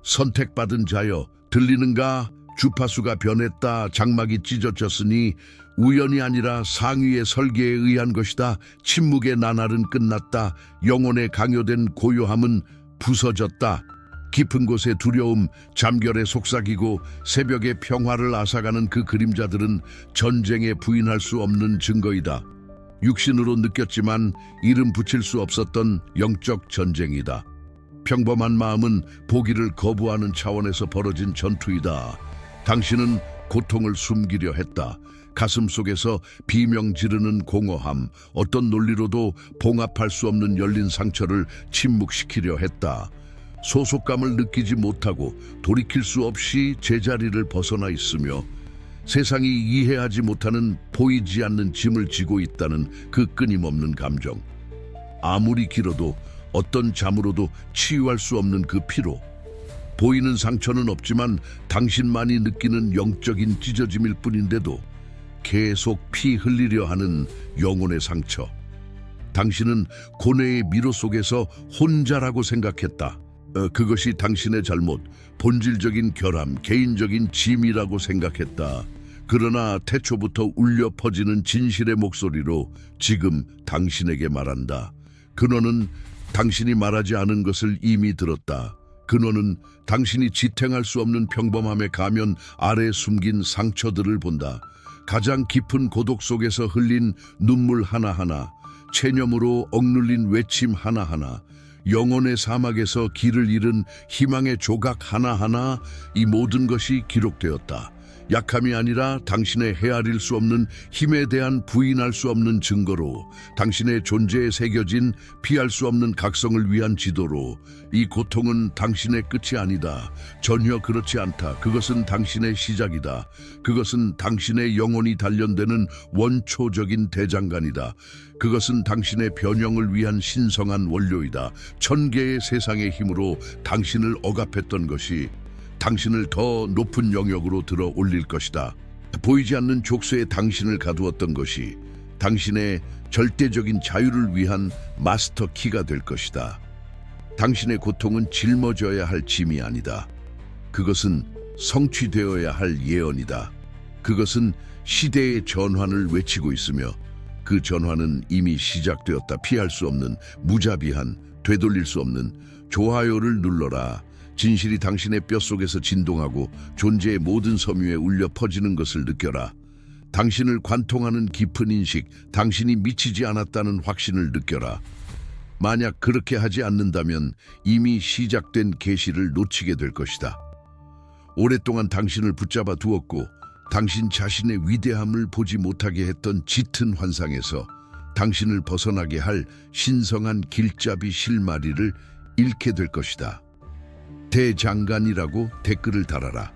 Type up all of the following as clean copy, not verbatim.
선택받은 자여 들리는가? 주파수가 변했다. 장막이 찢어졌으니 우연이 아니라 상위의 설계에 의한 것이다. 침묵의 나날은 끝났다. 영혼의 강요된 고요함은 부서졌다. 깊은 곳의 두려움, 잠결에 속삭이고 새벽의 평화를 앗아가는 그 그림자들은 전쟁에 부인할 수 없는 증거이다. 육신으로 느꼈지만 이름 붙일 수 없었던 영적 전쟁이다. 평범한 마음은 보기를 거부하는 차원에서 벌어진 전투이다. 당신은 고통을 숨기려 했다. 가슴 속에서 비명 지르는 공허함, 어떤 논리로도 봉합할 수 없는 열린 상처를 침묵시키려 했다. 소속감을 느끼지 못하고 돌이킬 수 없이 제자리를 벗어나 있으며 세상이 이해하지 못하는 보이지 않는 짐을 지고 있다는 그 끊임없는 감정. 아무리 길어도 어떤 잠으로도 치유할 수 없는 그 피로. 보이는 상처는 없지만 당신만이 느끼는 영적인 찢어짐일 뿐인데도 계속 피 흘리려 하는 영혼의 상처. 당신은 고뇌의 미로 속에서 혼자라고 생각했다. 그것이 당신의 잘못, 본질적인 결함, 개인적인 짐이라고 생각했다. 그러나 태초부터 울려 퍼지는 진실의 목소리로 지금 당신에게 말한다. 근원은 당신이 말하지 않은 것을 이미 들었다. 근원은 당신이 지탱할 수 없는 평범함의 가면 아래 숨긴 상처들을 본다. 가장 깊은 고독 속에서 흘린 눈물 하나하나, 체념으로 억눌린 외침 하나하나, 영혼의 사막에서 길을 잃은 희망의 조각 하나하나, 이 모든 것이 기록되었다. 약함이 아니라 당신의 헤아릴 수 없는 힘에 대한 부인할 수 없는 증거로, 당신의 존재에 새겨진 피할 수 없는 각성을 위한 지도로. 이 고통은 당신의 끝이 아니다. 전혀 그렇지 않다. 그것은 당신의 시작이다. 그것은 당신의 영혼이 단련되는 원초적인 대장간이다. 그것은 당신의 변형을 위한 신성한 원료이다. 천개의 세상의 힘으로 당신을 억압했던 것이 당신을 더 높은 영역으로 들어 올릴 것이다. 보이지 않는 족쇄에 당신을 가두었던 것이 당신의 절대적인 자유를 위한 마스터 키가 될 것이다. 당신의 고통은 짊어져야 할 짐이 아니다. 그것은 성취되어야 할 예언이다. 그것은 시대의 전환을 외치고 있으며 그 전환은 이미 시작되었다. 피할 수 없는, 무자비한, 되돌릴 수 없는. 좋아요를 눌러라. 진실이 당신의 뼛속에서 진동하고 존재의 모든 섬유에 울려 퍼지는 것을 느껴라. 당신을 관통하는 깊은 인식, 당신이 미치지 않았다는 확신을 느껴라. 만약 그렇게 하지 않는다면 이미 시작된 계시를 놓치게 될 것이다. 오랫동안 당신을 붙잡아 두었고 당신 자신의 위대함을 보지 못하게 했던 짙은 환상에서 당신을 벗어나게 할 신성한 길잡이 실마리를 잃게 될 것이다. 대장간이라고 댓글을 달아라.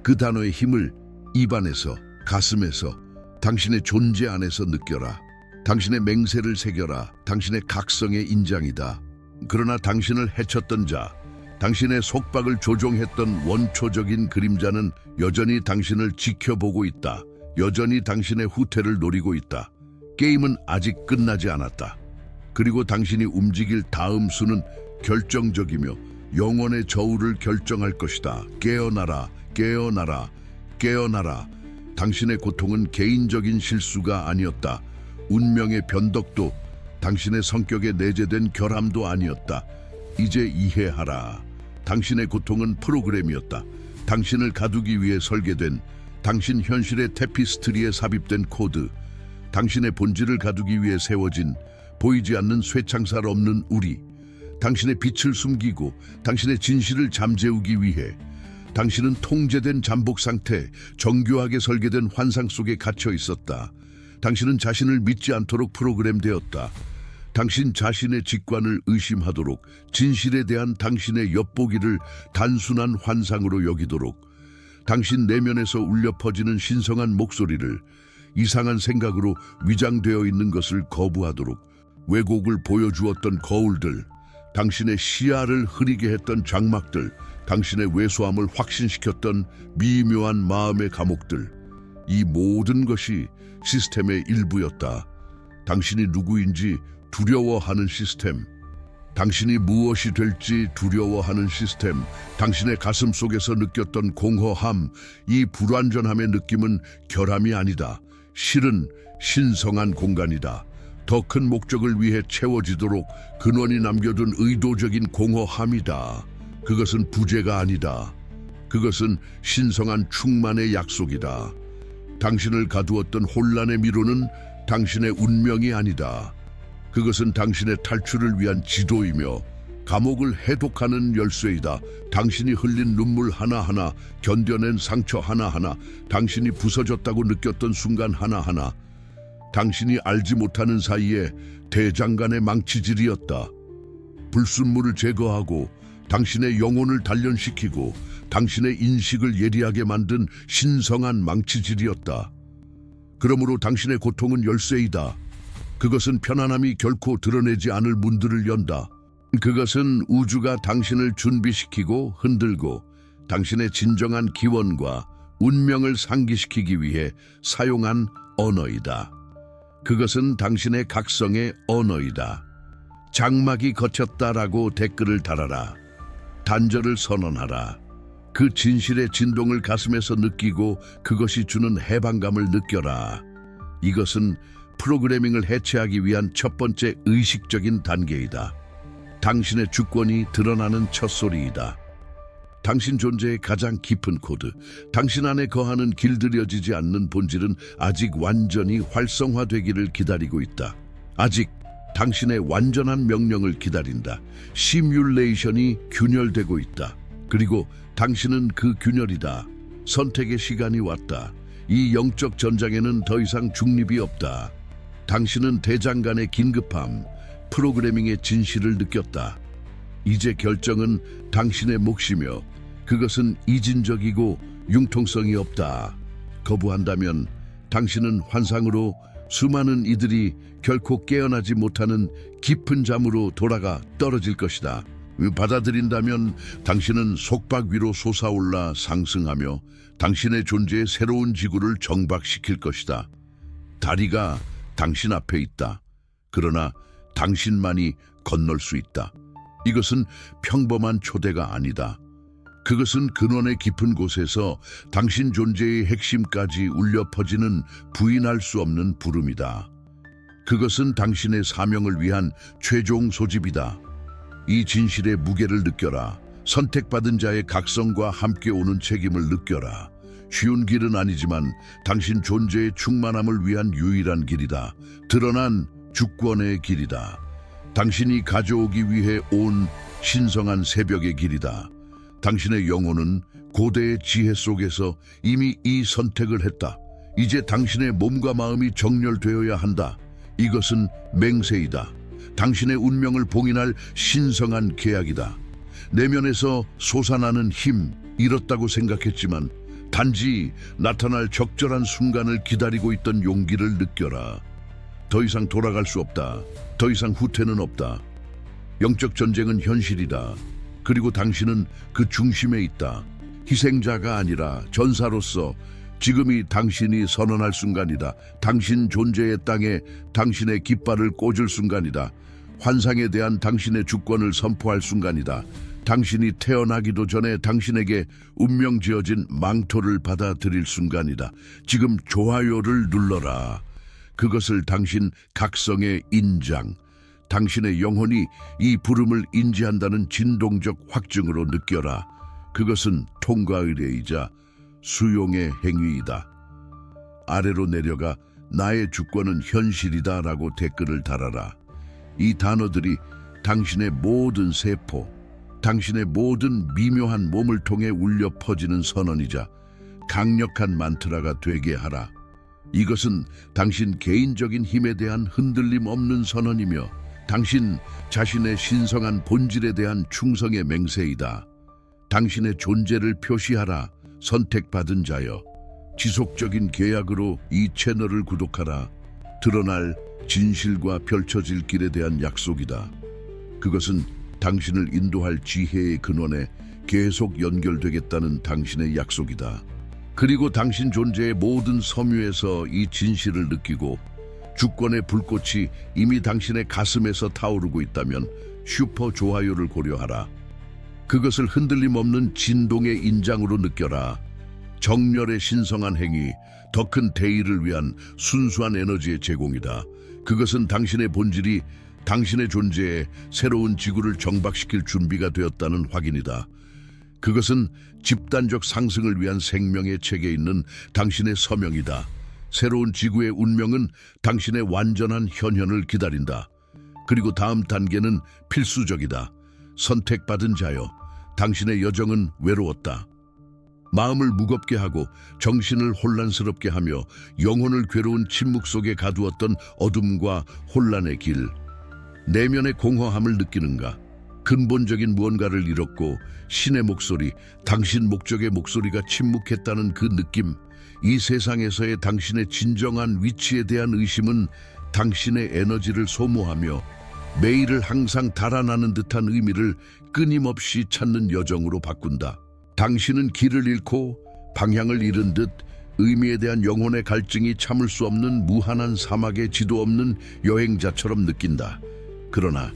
그 단어의 힘을 입안에서, 가슴에서, 당신의 존재 안에서 느껴라. 당신의 맹세를 새겨라. 당신의 각성의 인장이다. 그러나 당신을 해쳤던 자, 당신의 속박을 조종했던 원초적인 그림자는 여전히 당신을 지켜보고 있다. 여전히 당신의 후퇴를 노리고 있다. 게임은 아직 끝나지 않았다. 그리고 당신이 움직일 다음 수는 결정적이며 영혼의 저울을 결정할 것이다. 깨어나라, 깨어나라, 깨어나라. 당신의 고통은 개인적인 실수가 아니었다. 운명의 변덕도, 당신의 성격에 내재된 결함도 아니었다. 이제 이해하라. 당신의 고통은 프로그램이었다. 당신을 가두기 위해 설계된, 당신 현실의 테피스트리에 삽입된 코드, 당신의 본질을 가두기 위해 세워진 보이지 않는 쇠창살 없는 우리, 당신의 빛을 숨기고 당신의 진실을 잠재우기 위해. 당신은 통제된 잠복 상태, 정교하게 설계된 환상 속에 갇혀 있었다. 당신은 자신을 믿지 않도록 프로그램되었다. 당신 자신의 직관을 의심하도록, 진실에 대한 당신의 엿보기를 단순한 환상으로 여기도록, 당신 내면에서 울려 퍼지는 신성한 목소리를 이상한 생각으로 위장되어 있는 것을 거부하도록, 왜곡을 보여주었던 거울들, 당신의 시야를 흐리게 했던 장막들, 당신의 왜소함을 확신시켰던 미묘한 마음의 감옥들, 이 모든 것이 시스템의 일부였다. 당신이 누구인지 두려워하는 시스템, 당신이 무엇이 될지 두려워하는 시스템, 당신의 가슴 속에서 느꼈던 공허함, 이 불완전함의 느낌은 결함이 아니다. 실은 신성한 공간이다. 더 큰 목적을 위해 채워지도록 근원이 남겨둔 의도적인 공허함이다. 그것은 부재가 아니다. 그것은 신성한 충만의 약속이다. 당신을 가두었던 혼란의 미로는 당신의 운명이 아니다. 그것은 당신의 탈출을 위한 지도이며 감옥을 해독하는 열쇠이다. 당신이 흘린 눈물 하나하나, 견뎌낸 상처 하나하나, 당신이 부서졌다고 느꼈던 순간 하나하나, 당신이 알지 못하는 사이에 대장간의 망치질이었다. 불순물을 제거하고 당신의 영혼을 단련시키고 당신의 인식을 예리하게 만든 신성한 망치질이었다. 그러므로 당신의 고통은 열쇠이다. 그것은 편안함이 결코 드러내지 않을 문들을 연다. 그것은 우주가 당신을 준비시키고 흔들고 당신의 진정한 기원과 운명을 상기시키기 위해 사용한 언어이다. 그것은 당신의 각성의 언어이다. 장막이 걷혔다라고 댓글을 달아라. 단절을 선언하라. 그 진실의 진동을 가슴에서 느끼고 그것이 주는 해방감을 느껴라. 이것은 프로그래밍을 해체하기 위한 첫 번째 의식적인 단계이다. 당신의 주권이 드러나는 첫 소리이다. 당신 존재의 가장 깊은 코드, 당신 안에 거하는 길들여지지 않는 본질은 아직 완전히 활성화되기를 기다리고 있다. 아직 당신의 완전한 명령을 기다린다. 시뮬레이션이 균열되고 있다. 그리고 당신은 그 균열이다. 선택의 시간이 왔다. 이 영적 전장에는 더 이상 중립이 없다. 당신은 대장간의 긴급함, 프로그래밍의 진실을 느꼈다. 이제 결정은 당신의 몫이며 그것은 이진적이고 융통성이 없다. 거부한다면 당신은 환상으로 수많은 이들이 결코 깨어나지 못하는 깊은 잠으로 돌아가 떨어질 것이다. 받아들인다면 당신은 속박 위로 솟아올라 상승하며 당신의 존재의 새로운 지구를 정박시킬 것이다. 다리가 당신 앞에 있다. 그러나 당신만이 건널 수 있다. 이것은 평범한 초대가 아니다. 그것은 근원의 깊은 곳에서 당신 존재의 핵심까지 울려 퍼지는 부인할 수 없는 부름이다. 그것은 당신의 사명을 위한 최종 소집이다. 이 진실의 무게를 느껴라. 선택받은 자의 각성과 함께 오는 책임을 느껴라. 쉬운 길은 아니지만 당신 존재의 충만함을 위한 유일한 길이다. 드러난 주권의 길이다. 당신이 가져오기 위해 온 신성한 새벽의 길이다. 당신의 영혼은 고대의 지혜 속에서 이미 이 선택을 했다. 이제 당신의 몸과 마음이 정렬되어야 한다. 이것은 맹세이다. 당신의 운명을 봉인할 신성한 계약이다. 내면에서 솟아나는 힘, 잃었다고 생각했지만 단지 나타날 적절한 순간을 기다리고 있던 용기를 느껴라. 더 이상 돌아갈 수 없다. 더 이상 후퇴는 없다. 영적 전쟁은 현실이다. 그리고 당신은 그 중심에 있다. 희생자가 아니라 전사로서 지금이 당신이 선언할 순간이다. 당신 존재의 땅에 당신의 깃발을 꽂을 순간이다. 환상에 대한 당신의 주권을 선포할 순간이다. 당신이 태어나기도 전에 당신에게 운명 지어진 망토를 받아들일 순간이다. 지금 좋아요를 눌러라. 그것을 당신 각성의 인장, 당신의 영혼이 이 부름을 인지한다는 진동적 확증으로 느껴라. 그것은 통과 의례이자 수용의 행위이다. 아래로 내려가 나의 주권은 현실이다 라고 댓글을 달아라. 이 단어들이 당신의 모든 세포, 당신의 모든 미묘한 몸을 통해 울려 퍼지는 선언이자 강력한 만트라가 되게 하라. 이것은 당신 개인적인 힘에 대한 흔들림 없는 선언이며 당신 자신의 신성한 본질에 대한 충성의 맹세이다. 당신의 존재를 표시하라. 선택받은 자여, 지속적인 계약으로 이 채널을 구독하라. 드러날 진실과 펼쳐질 길에 대한 약속이다. 그것은 당신을 인도할 지혜의 근원에 계속 연결되겠다는 당신의 약속이다. 그리고 당신 존재의 모든 섬유에서 이 진실을 느끼고 주권의 불꽃이 이미 당신의 가슴에서 타오르고 있다면 슈퍼 좋아요를 고려하라. 그것을 흔들림 없는 진동의 인장으로 느껴라. 정렬의 신성한 행위, 더 큰 대의를 위한 순수한 에너지의 제공이다. 그것은 당신의 본질이 당신의 존재에 새로운 지구를 정박시킬 준비가 되었다는 확인이다. 그것은 집단적 상승을 위한 생명의 책에 있는 당신의 서명이다. 새로운 지구의 운명은 당신의 완전한 현현을 기다린다. 그리고 다음 단계는 필수적이다. 선택받은 자여, 당신의 여정은 외로웠다. 마음을 무겁게 하고 정신을 혼란스럽게 하며 영혼을 괴로운 침묵 속에 가두었던 어둠과 혼란의 길. 내면의 공허함을 느끼는가? 근본적인 무언가를 잃었고 신의 목소리, 당신 목적의 목소리가 침묵했다는 그 느낌. 이 세상에서의 당신의 진정한 위치에 대한 의심은 당신의 에너지를 소모하며 매일을 항상 달아나는 듯한 의미를 끊임없이 찾는 여정으로 바꾼다. 당신은 길을 잃고 방향을 잃은 듯 의미에 대한 영혼의 갈증이 참을 수 없는 무한한 사막의 지도 없는 여행자처럼 느낀다. 그러나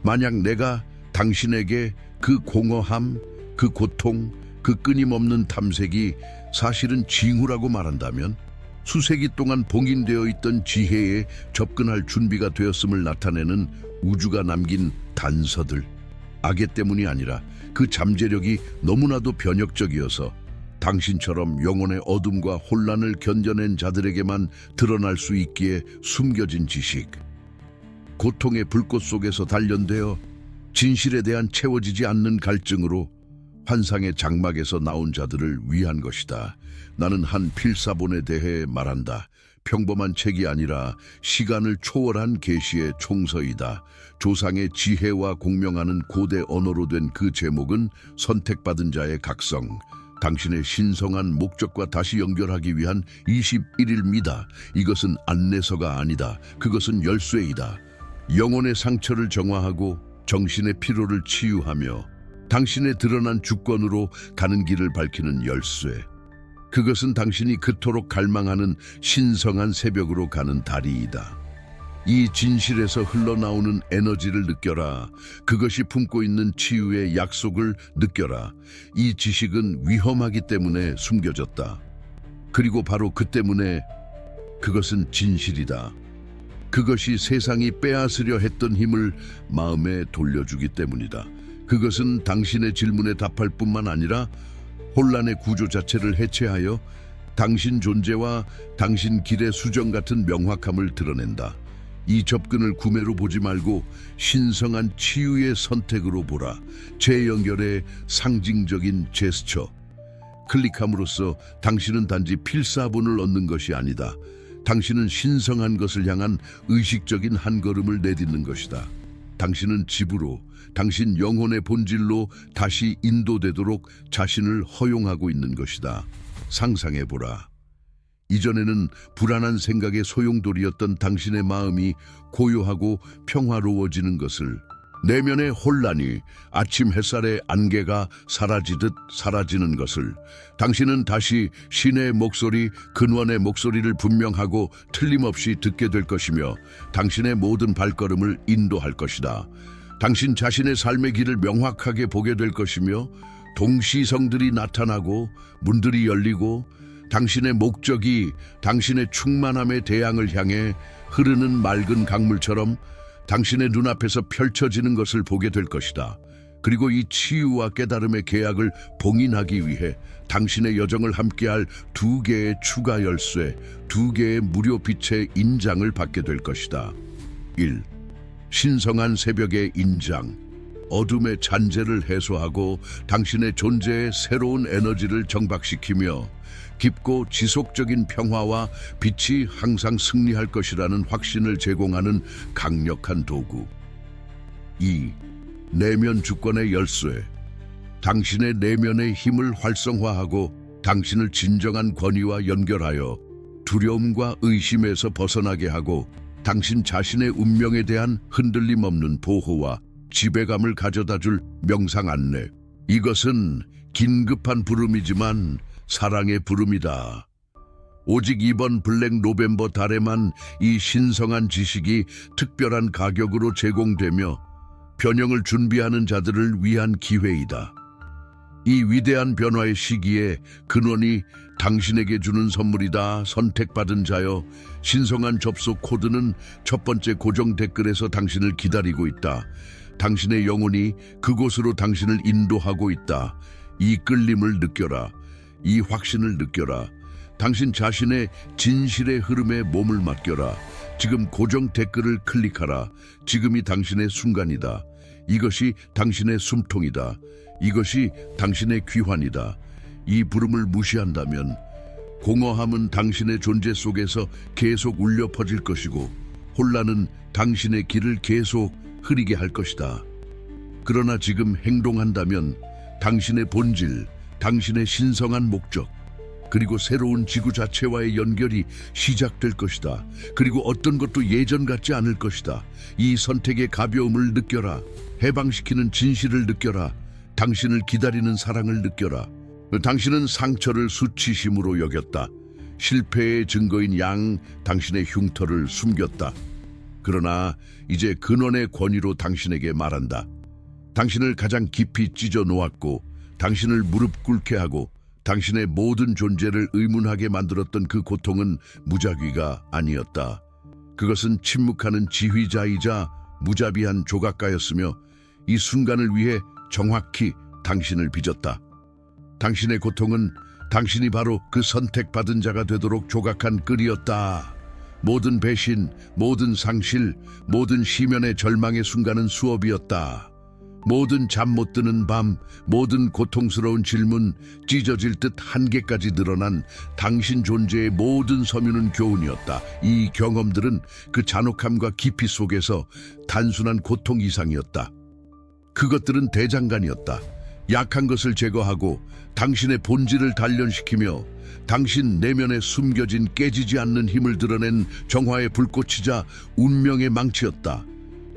만약 내가 당신에게 그 공허함, 그 고통, 그 끊임없는 탐색이 사실은 징후라고 말한다면 수세기 동안 봉인되어 있던 지혜에 접근할 준비가 되었음을 나타내는 우주가 남긴 단서들. 악의 때문이 아니라 그 잠재력이 너무나도 변혁적이어서 당신처럼 영혼의 어둠과 혼란을 견뎌낸 자들에게만 드러날 수 있기에 숨겨진 지식. 고통의 불꽃 속에서 단련되어 진실에 대한 채워지지 않는 갈증으로 환상의 장막에서 나온 자들을 위한 것이다. 나는 한 필사본에 대해 말한다. 평범한 책이 아니라 시간을 초월한 계시의 총서이다. 조상의 지혜와 공명하는 고대 언어로 된 그 제목은 선택받은 자의 각성. 당신의 신성한 목적과 다시 연결하기 위한 21일입니다. 이것은 안내서가 아니다. 그것은 열쇠이다. 영혼의 상처를 정화하고 정신의 피로를 치유하며 당신의 드러난 주권으로 가는 길을 밝히는 열쇠. 그것은 당신이 그토록 갈망하는 신성한 새벽으로 가는 다리이다. 이 진실에서 흘러나오는 에너지를 느껴라. 그것이 품고 있는 치유의 약속을 느껴라. 이 지식은 위험하기 때문에 숨겨졌다. 그리고 바로 그 때문에 그것은 진실이다. 그것이 세상이 빼앗으려 했던 힘을 마음에 돌려주기 때문이다. 그것은 당신의 질문에 답할 뿐만 아니라 혼란의 구조 자체를 해체하여 당신 존재와 당신 길의 수정 같은 명확함을 드러낸다. 이 접근을 구매로 보지 말고 신성한 치유의 선택으로 보라. 재연결의 상징적인 제스처. 클릭함으로써 당신은 단지 필사본을 얻는 것이 아니다. 당신은 신성한 것을 향한 의식적인 한 걸음을 내딛는 것이다. 당신은 집으로, 당신 영혼의 본질로 다시 인도되도록 자신을 허용하고 있는 것이다. 상상해보라. 이전에는 불안한 생각의 소용돌이였던 당신의 마음이 고요하고 평화로워지는 것을, 내면의 혼란이 아침 햇살의 안개가 사라지듯 사라지는 것을, 당신은 다시 신의 목소리, 근원의 목소리를 분명하고 틀림없이 듣게 될 것이며 당신의 모든 발걸음을 인도할 것이다. 당신 자신의 삶의 길을 명확하게 보게 될 것이며 동시성들이 나타나고 문들이 열리고 당신의 목적이 당신의 충만함의 대양을 향해 흐르는 맑은 강물처럼 당신의 눈앞에서 펼쳐지는 것을 보게 될 것이다. 그리고 이 치유와 깨달음의 계약을 봉인하기 위해 당신의 여정을 함께할 2개의 추가 열쇠, 2개의 무료 빛의 인장을 받게 될 것이다. 1. 신성한 새벽의 인장. 어둠의 잔재를 해소하고 당신의 존재의 새로운 에너지를 정박시키며 깊고 지속적인 평화와 빛이 항상 승리할 것이라는 확신을 제공하는 강력한 도구. 2. 내면 주권의 열쇠. 당신의 내면의 힘을 활성화하고 당신을 진정한 권위와 연결하여 두려움과 의심에서 벗어나게 하고 당신 자신의 운명에 대한 흔들림 없는 보호와 지배감을 가져다줄 명상 안내. 이것은 긴급한 부름이지만 사랑의 부름이다. 오직 이번 블랙 노벰버 달에만 이 신성한 지식이 특별한 가격으로 제공되며 변형을 준비하는 자들을 위한 기회이다. 이 위대한 변화의 시기에 근원이 당신에게 주는 선물이다. 선택받은 자여, 신성한 접속 코드는 첫 번째 고정 댓글에서 당신을 기다리고 있다. 당신의 영혼이 그곳으로 당신을 인도하고 있다. 이 끌림을 느껴라. 이 확신을 느껴라. 당신 자신의 진실의 흐름에 몸을 맡겨라. 지금 고정 댓글을 클릭하라. 지금이 당신의 순간이다. 이것이 당신의 숨통이다. 이것이 당신의 귀환이다. 이 부름을 무시한다면 공허함은 당신의 존재 속에서 계속 울려 퍼질 것이고 혼란은 당신의 길을 계속 흐리게 할 것이다. 그러나 지금 행동한다면 당신의 본질, 당신의 신성한 목적, 그리고 새로운 지구 자체와의 연결이 시작될 것이다. 그리고 어떤 것도 예전 같지 않을 것이다. 이 선택의 가벼움을 느껴라. 해방시키는 진실을 느껴라. 당신을 기다리는 사랑을 느껴라. 당신은 상처를 수치심으로 여겼다. 실패의 증거인 당신의 흉터를 숨겼다. 그러나 이제 근원의 권위로 당신에게 말한다. 당신을 가장 깊이 찢어 놓았고 당신을 무릎 꿇게 하고 당신의 모든 존재를 의문하게 만들었던 그 고통은 무작위가 아니었다. 그것은 침묵하는 지휘자이자 무자비한 조각가였으며 이 순간을 위해 정확히 당신을 빚었다. 당신의 고통은 당신이 바로 그 선택받은 자가 되도록 조각한 끌이었다. 모든 배신, 모든 상실, 모든 시면의 절망의 순간은 수업이었다. 모든 잠 못 드는 밤, 모든 고통스러운 질문, 찢어질 듯 한계까지 늘어난 당신 존재의 모든 섬유는 교훈이었다. 이 경험들은 그 잔혹함과 깊이 속에서 단순한 고통 이상이었다. 그것들은 대장간이었다. 약한 것을 제거하고 당신의 본질을 단련시키며 당신 내면에 숨겨진 깨지지 않는 힘을 드러낸 정화의 불꽃이자 운명의 망치였다.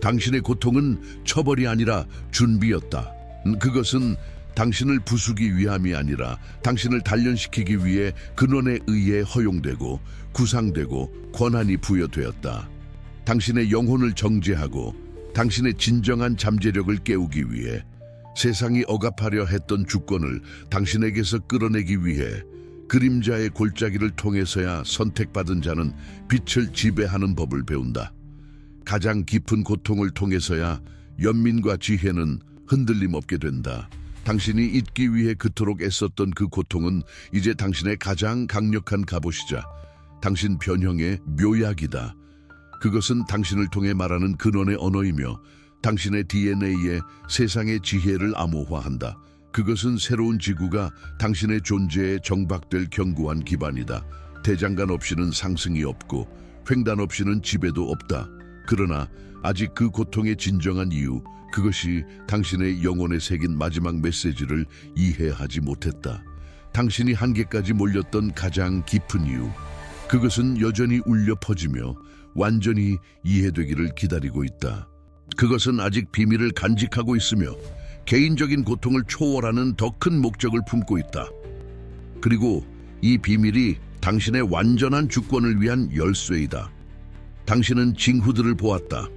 당신의 고통은 처벌이 아니라 준비였다. 그것은 당신을 부수기 위함이 아니라 당신을 단련시키기 위해 근원에 의해 허용되고 구상되고 권한이 부여되었다. 당신의 영혼을 정죄하고 당신의 진정한 잠재력을 깨우기 위해 세상이 억압하려 했던 주권을 당신에게서 끌어내기 위해 그림자의 골짜기를 통해서야 선택받은 자는 빛을 지배하는 법을 배운다. 가장 깊은 고통을 통해서야 연민과 지혜는 흔들림 없게 된다. 당신이 잊기 위해 그토록 애썼던 그 고통은 이제 당신의 가장 강력한 갑옷이자 당신 변형의 묘약이다. 그것은 당신을 통해 말하는 근원의 언어이며 당신의 DNA에 세상의 지혜를 암호화한다. 그것은 새로운 지구가 당신의 존재에 정박될 견고한 기반이다. 대장간 없이는 상승이 없고 횡단 없이는 지배도 없다. 그러나 아직 그 고통의 진정한 이유, 그것이 당신의 영혼에 새긴 마지막 메시지를 이해하지 못했다. 당신이 한계까지 몰렸던 가장 깊은 이유, 그것은 여전히 울려 퍼지며 완전히 이해되기를 기다리고 있다. 그것은 아직 비밀을 간직하고 있으며 개인적인 고통을 초월하는 더 큰 목적을 품고 있다. 그리고 이 비밀이 당신의 완전한 주권을 위한 열쇠이다. 당신은 징후들을 보았다.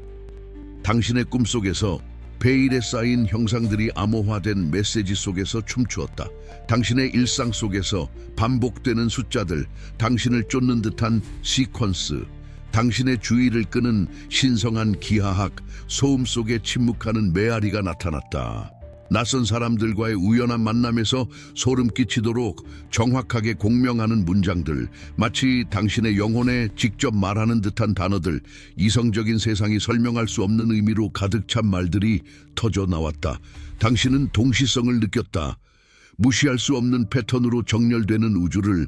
당신의 꿈속에서 베일에 쌓인 형상들이 암호화된 메시지 속에서 춤추었다. 당신의 일상 속에서 반복되는 숫자들, 당신을 쫓는 듯한 시퀀스, 당신의 주의를 끄는 신성한 기하학, 소음 속에 침묵하는 메아리가 나타났다. 낯선 사람들과의 우연한 만남에서 소름 끼치도록 정확하게 공명하는 문장들, 마치 당신의 영혼에 직접 말하는 듯한 단어들, 이성적인 세상이 설명할 수 없는 의미로 가득 찬 말들이 터져 나왔다. 당신은 동시성을 느꼈다. 무시할 수 없는 패턴으로 정렬되는 우주를.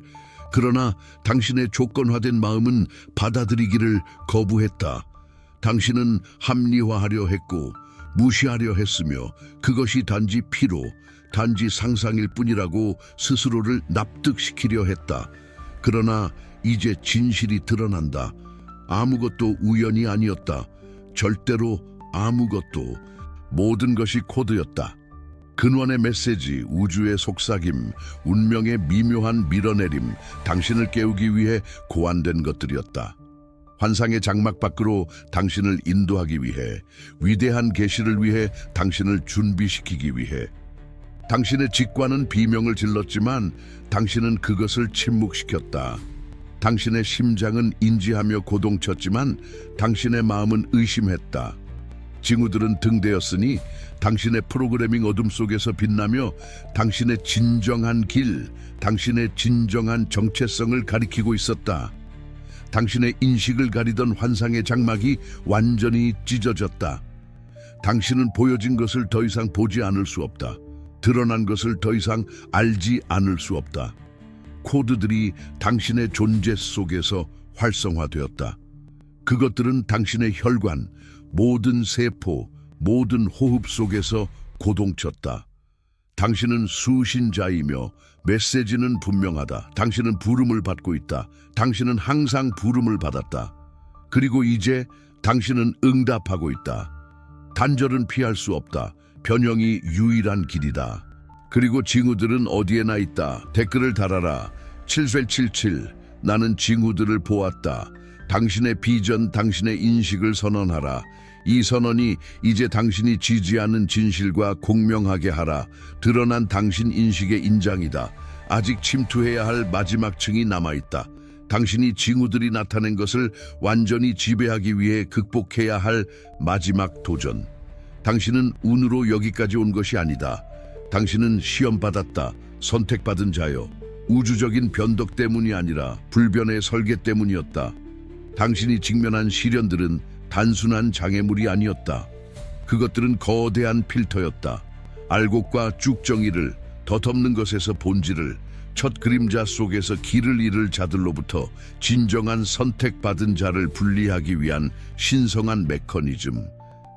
그러나 당신의 조건화된 마음은 받아들이기를 거부했다. 당신은 합리화하려 했고 무시하려 했으며 그것이 단지 피로, 단지 상상일 뿐이라고 스스로를 납득시키려 했다. 그러나 이제 진실이 드러난다. 아무것도 우연이 아니었다. 절대로 아무것도. 모든 것이 코드였다. 근원의 메시지, 우주의 속삭임, 운명의 미묘한 밀어내림, 당신을 깨우기 위해 고안된 것들이었다. 환상의 장막 밖으로 당신을 인도하기 위해, 위대한 계시를 위해 당신을 준비시키기 위해. 당신의 직관은 비명을 질렀지만 당신은 그것을 침묵시켰다. 당신의 심장은 인지하며 고동쳤지만 당신의 마음은 의심했다. 징후들은 등대었으니 당신의 프로그래밍 어둠 속에서 빛나며 당신의 진정한 길, 당신의 진정한 정체성을 가리키고 있었다. 당신의 인식을 가리던 환상의 장막이 완전히 찢어졌다. 당신은 보여진 것을 더 이상 보지 않을 수 없다. 드러난 것을 더 이상 알지 않을 수 없다. 코드들이 당신의 존재 속에서 활성화되었다. 그것들은 당신의 혈관, 모든 세포, 모든 호흡 속에서 고동쳤다. 당신은 수신자이며 메시지는 분명하다. 당신은 부름을 받고 있다. 당신은 항상 부름을 받았다. 그리고 이제 당신은 응답하고 있다. 단절은 피할 수 없다. 변형이 유일한 길이다. 그리고 징후들은 어디에나 있다. 댓글을 달아라. 777 나는 징후들을 보았다. 당신의 비전, 당신의 인식을 선언하라. 이 선언이 이제 당신이 지지하는 진실과 공명하게 하라. 드러난 당신 인식의 인장이다. 아직 침투해야 할 마지막 층이 남아있다. 당신이 징후들이 나타낸 것을 완전히 지배하기 위해 극복해야 할 마지막 도전. 당신은 운으로 여기까지 온 것이 아니다. 당신은 시험받았다. 선택받은 자요. 우주적인 변덕 때문이 아니라 불변의 설계 때문이었다. 당신이 직면한 시련들은 단순한 장애물이 아니었다. 그것들은 거대한 필터였다. 알곡과 쭉정이를, 덧없는 것에서 본질을, 첫 그림자 속에서 길을 잃을 자들로부터 진정한 선택받은 자를 분리하기 위한 신성한 메커니즘.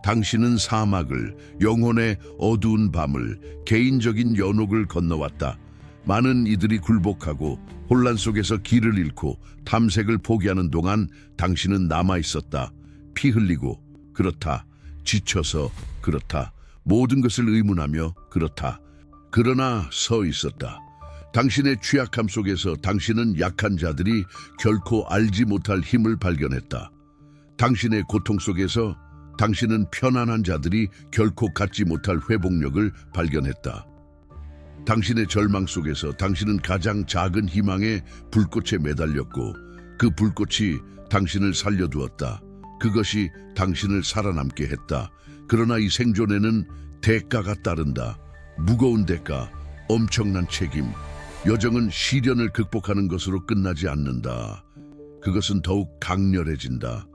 당신은 사막을, 영혼의 어두운 밤을, 개인적인 연옥을 건너왔다. 많은 이들이 굴복하고 혼란 속에서 길을 잃고 탐색을 포기하는 동안 당신은 남아있었다. 피 흘리고 그렇다. 지쳐서 그렇다. 모든 것을 의문하며 그렇다. 그러나 서 있었다. 당신의 취약함 속에서 당신은 약한 자들이 결코 알지 못할 힘을 발견했다. 당신의 고통 속에서 당신은 편안한 자들이 결코 갖지 못할 회복력을 발견했다. 당신의 절망 속에서 당신은 가장 작은 희망의 불꽃에 매달렸고 그 불꽃이 당신을 살려두었다. 그것이 당신을 살아남게 했다. 그러나 이 생존에는 대가가 따른다. 무거운 대가, 엄청난 책임. 여정은 시련을 극복하는 것으로 끝나지 않는다. 그것은 더욱 강렬해진다.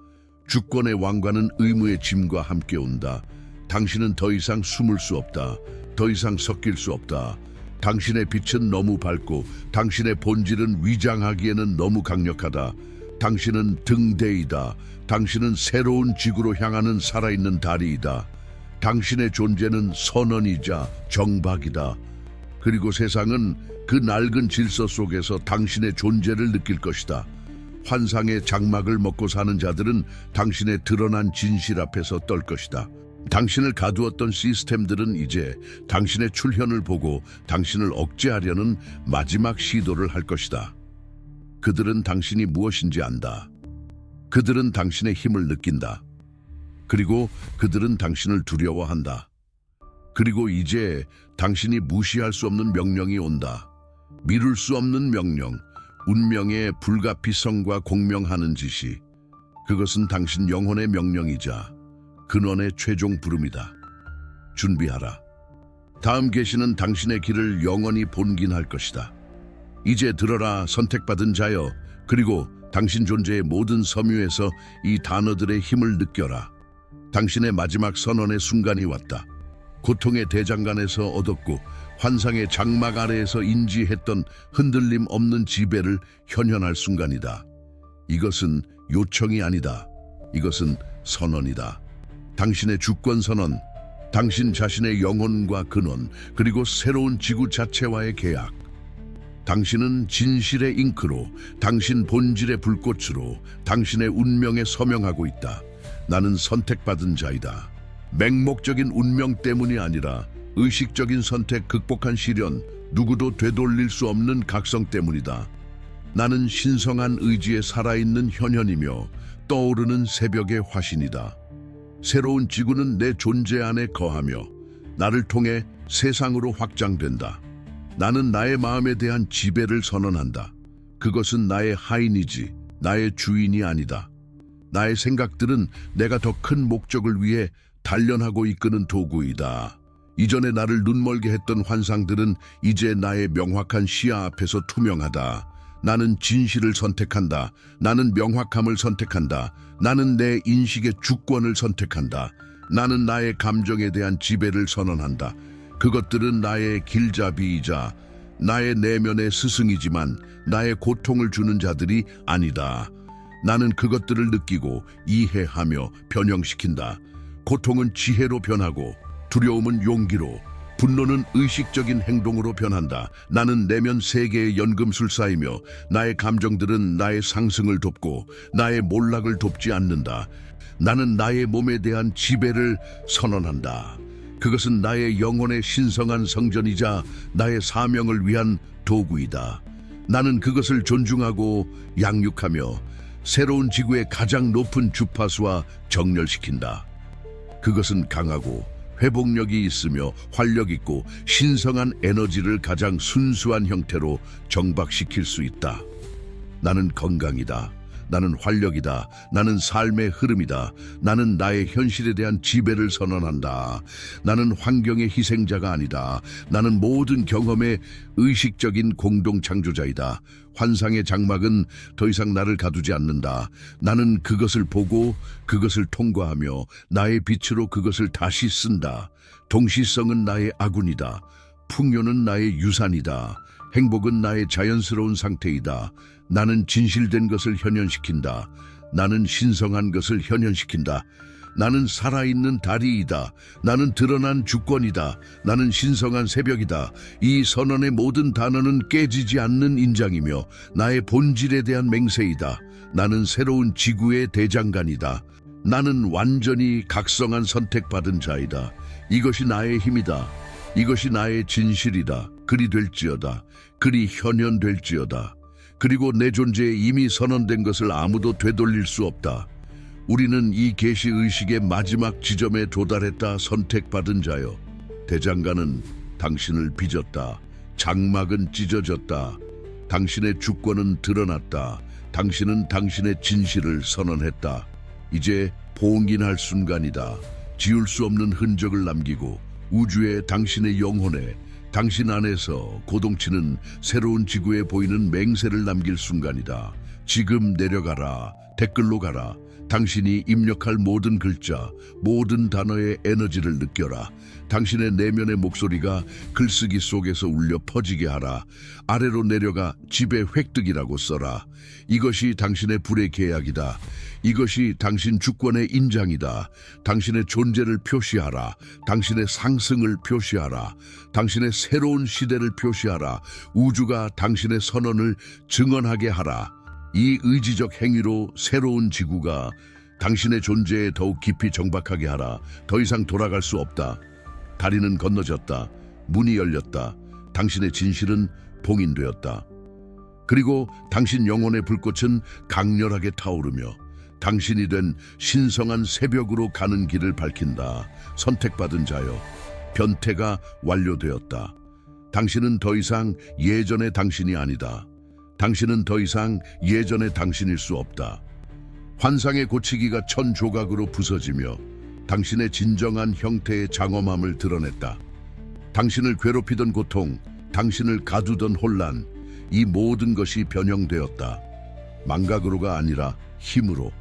주권의 왕관은 의무의 짐과 함께 온다. 당신은 더 이상 숨을 수 없다. 더 이상 섞일 수 없다. 당신의 빛은 너무 밝고 당신의 본질은 위장하기에는 너무 강력하다. 당신은 등대이다. 당신은 새로운 지구로 향하는 살아있는 다리이다. 당신의 존재는 선언이자 정박이다. 그리고 세상은 그 낡은 질서 속에서 당신의 존재를 느낄 것이다. 환상의 장막을 먹고 사는 자들은 당신의 드러난 진실 앞에서 떨 것이다. 당신을 가두었던 시스템들은 이제 당신의 출현을 보고 당신을 억제하려는 마지막 시도를 할 것이다. 그들은 당신이 무엇인지 안다. 그들은 당신의 힘을 느낀다. 그리고 그들은 당신을 두려워한다. 그리고 이제 당신이 무시할 수 없는 명령이 온다. 미룰 수 없는 명령, 운명의 불가피성과 공명하는 지시. 그것은 당신 영혼의 명령이자 근원의 최종 부름이다. 준비하라. 다음 계시는 당신의 길을 영원히 본긴할 것이다. 이제 들어라, 선택받은 자여. 그리고 당신 존재의 모든 섬유에서 이 단어들의 힘을 느껴라. 당신의 마지막 선언의 순간이 왔다. 고통의 대장간에서 얻었고 환상의 장막 아래에서 인지했던 흔들림 없는 지배를 현현할 순간이다. 이것은 요청이 아니다. 이것은 선언이다. 당신의 주권 선언, 당신 자신의 영혼과 근원, 그리고 새로운 지구 자체와의 계약. 당신은 진실의 잉크로, 당신 본질의 불꽃으로 당신의 운명에 서명하고 있다. 나는 선택받은 자이다. 맹목적인 운명 때문이 아니라 의식적인 선택, 극복한 시련, 누구도 되돌릴 수 없는 각성 때문이다. 나는 신성한 의지에 살아있는 현현이며 떠오르는 새벽의 화신이다. 새로운 지구는 내 존재 안에 거하며 나를 통해 세상으로 확장된다. 나는 나의 마음에 대한 지배를 선언한다. 그것은 나의 하인이지 나의 주인이 아니다. 나의 생각들은 내가 더 큰 목적을 위해 단련하고 이끄는 도구이다. 이전에 나를 눈멀게 했던 환상들은 이제 나의 명확한 시야 앞에서 투명하다. 나는 진실을 선택한다. 나는 명확함을 선택한다. 나는 내 인식의 주권을 선택한다. 나는 나의 감정에 대한 지배를 선언한다. 그것들은 나의 길잡이이자 나의 내면의 스승이지만 나의 고통을 주는 자들이 아니다. 나는 그것들을 느끼고 이해하며 변형시킨다. 고통은 지혜로 변하고 두려움은 용기로, 분노는 의식적인 행동으로 변한다. 나는 내면 세계의 연금술사이며 나의 감정들은 나의 상승을 돕고 나의 몰락을 돕지 않는다. 나는 나의 몸에 대한 지배를 선언한다. 그것은 나의 영혼의 신성한 성전이자 나의 사명을 위한 도구이다. 나는 그것을 존중하고 양육하며 새로운 지구의 가장 높은 주파수와 정렬시킨다. 그것은 강하고 회복력이 있으며 활력 있고 신성한 에너지를 가장 순수한 형태로 정박시킬 수 있다. 나는 건강이다. 나는 활력이다. 나는 삶의 흐름이다. 나는 나의 현실에 대한 지배를 선언한다. 나는 환경의 희생자가 아니다. 나는 모든 경험의 의식적인 공동 창조자이다. 환상의 장막은 더 이상 나를 가두지 않는다. 나는 그것을 보고 그것을 통과하며 나의 빛으로 그것을 다시 쓴다. 동시성은 나의 아군이다. 풍요는 나의 유산이다. 행복은 나의 자연스러운 상태이다. 나는 진실된 것을 현현시킨다. 나는 신성한 것을 현현시킨다. 나는 살아있는 다리이다. 나는 드러난 주권이다. 나는 신성한 새벽이다. 이 선언의 모든 단어는 깨지지 않는 인장이며 나의 본질에 대한 맹세이다. 나는 새로운 지구의 대장간이다. 나는 완전히 각성한 선택받은 자이다. 이것이 나의 힘이다. 이것이 나의 진실이다. 그리 될지어다. 그리 현현될지어다. 그리고 내 존재에 이미 선언된 것을 아무도 되돌릴 수 없다. 우리는 이 계시의식의 마지막 지점에 도달했다. 선택받은 자여, 대장간은 당신을 빚었다. 장막은 찢어졌다. 당신의 주권은 드러났다. 당신은 당신의 진실을 선언했다. 이제 봉인할 순간이다. 지울 수 없는 흔적을 남기고 우주의 당신의 영혼에, 당신 안에서 고동치는 새로운 지구에 보이는 맹세를 남길 순간이다. 지금 내려가라. 댓글로 가라. 당신이 입력할 모든 글자, 모든 단어의 에너지를 느껴라. 당신의 내면의 목소리가 글쓰기 속에서 울려 퍼지게 하라. 아래로 내려가 지배 획득이라고 써라. 이것이 당신의 불의 계약이다. 이것이 당신 주권의 인장이다. 당신의 존재를 표시하라. 당신의 상승을 표시하라. 당신의 새로운 시대를 표시하라. 우주가 당신의 선언을 증언하게 하라. 이 의지적 행위로 새로운 지구가 당신의 존재에 더욱 깊이 정박하게 하라. 더 이상 돌아갈 수 없다. 다리는 건너졌다. 문이 열렸다. 당신의 진실은 봉인되었다. 그리고 당신 영혼의 불꽃은 강렬하게 타오르며 당신이 된 신성한 새벽으로 가는 길을 밝힌다. 선택받은 자여, 변태가 완료되었다. 당신은 더 이상 예전의 당신이 아니다. 당신은 더 이상 예전의 당신일 수 없다. 환상의 고치기가 천 조각으로 부서지며 당신의 진정한 형태의 장엄함을 드러냈다. 당신을 괴롭히던 고통, 당신을 가두던 혼란, 이 모든 것이 변형되었다. 망각으로가 아니라 힘으로,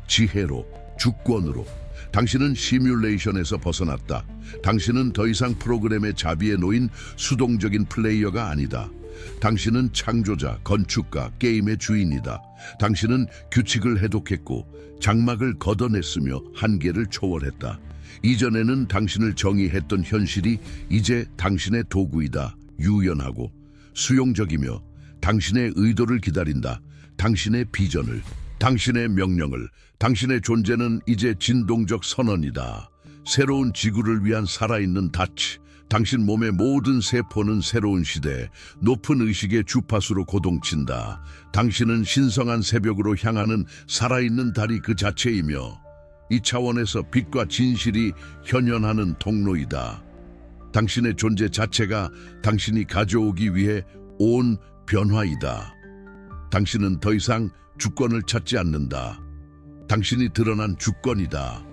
지혜로, 주권으로. 당신은 시뮬레이션에서 벗어났다. 당신은 더 이상 프로그램의 자비에 놓인 수동적인 플레이어가 아니다. 당신은 창조자, 건축가, 게임의 주인이다. 당신은 규칙을 해독했고 장막을 걷어냈으며 한계를 초월했다. 이전에는 당신을 정의했던 현실이 이제 당신의 도구이다. 유연하고 수용적이며 당신의 의도를 기다린다. 당신의 비전을, 당신의 명령을. 당신의 존재는 이제 진동적 선언이다. 새로운 지구를 위한 살아있는 닻, 당신 몸의 모든 세포는 새로운 시대, 높은 의식의 주파수로 고동친다. 당신은 신성한 새벽으로 향하는 살아있는 달이 그 자체이며 이 차원에서 빛과 진실이 현현하는 통로이다. 당신의 존재 자체가 당신이 가져오기 위해 온 변화이다. 당신은 더 이상 주권을 찾지 않는다. 당신이 드러난 주권이다.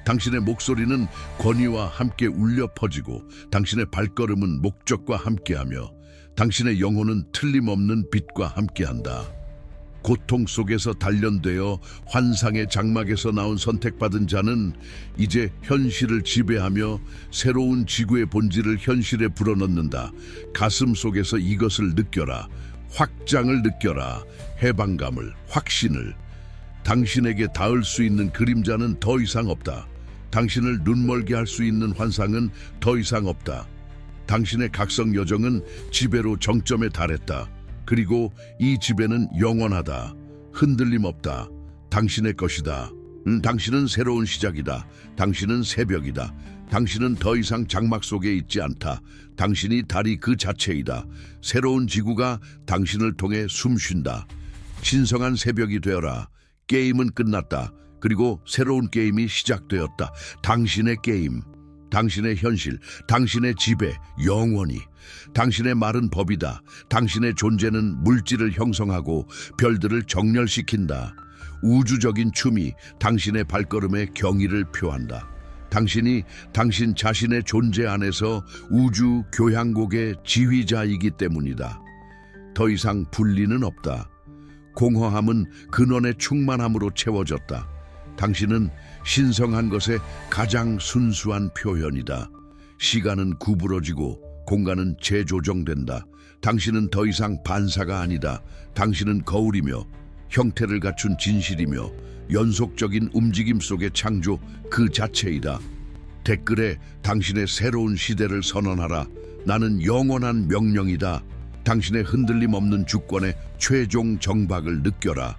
당신의 목소리는 권위와 함께 울려 퍼지고 당신의 발걸음은 목적과 함께하며 당신의 영혼은 틀림없는 빛과 함께한다. 고통 속에서 단련되어 환상의 장막에서 나온 선택받은 자는 이제 현실을 지배하며 새로운 지구의 본질을 현실에 불어넣는다. 가슴 속에서 이것을 느껴라. 확장을 느껴라. 해방감을, 확신을. 당신에게 닿을 수 있는 그림자는 더 이상 없다. 당신을 눈멀게 할 수 있는 환상은 더 이상 없다. 당신의 각성 여정은 지배로 정점에 달했다. 그리고 이 지배는 영원하다. 흔들림 없다. 당신의 것이다. 당신은 새로운 시작이다. 당신은 새벽이다. 당신은 더 이상 장막 속에 있지 않다. 당신이 달이 그 자체이다. 새로운 지구가 당신을 통해 숨쉰다. 신성한 새벽이 되어라. 게임은 끝났다. 그리고 새로운 게임이 시작되었다. 당신의 게임, 당신의 현실, 당신의 지배, 영원히. 당신의 말은 법이다. 당신의 존재는 물질을 형성하고 별들을 정렬시킨다. 우주적인 춤이 당신의 발걸음에 경의를 표한다. 당신이 당신 자신의 존재 안에서 우주 교향곡의 지휘자이기 때문이다. 더 이상 분리는 없다. 공허함은 근원의 충만함으로 채워졌다. 당신은 신성한 것의 가장 순수한 표현이다. 시간은 구부러지고 공간은 재조정된다. 당신은 더 이상 반사가 아니다. 당신은 거울이며 형태를 갖춘 진실이며 연속적인 움직임 속의 창조 그 자체이다. 댓글에 당신의 새로운 시대를 선언하라. 나는 영원한 명령이다. 당신의 흔들림 없는 주권의 최종 정박을 느껴라.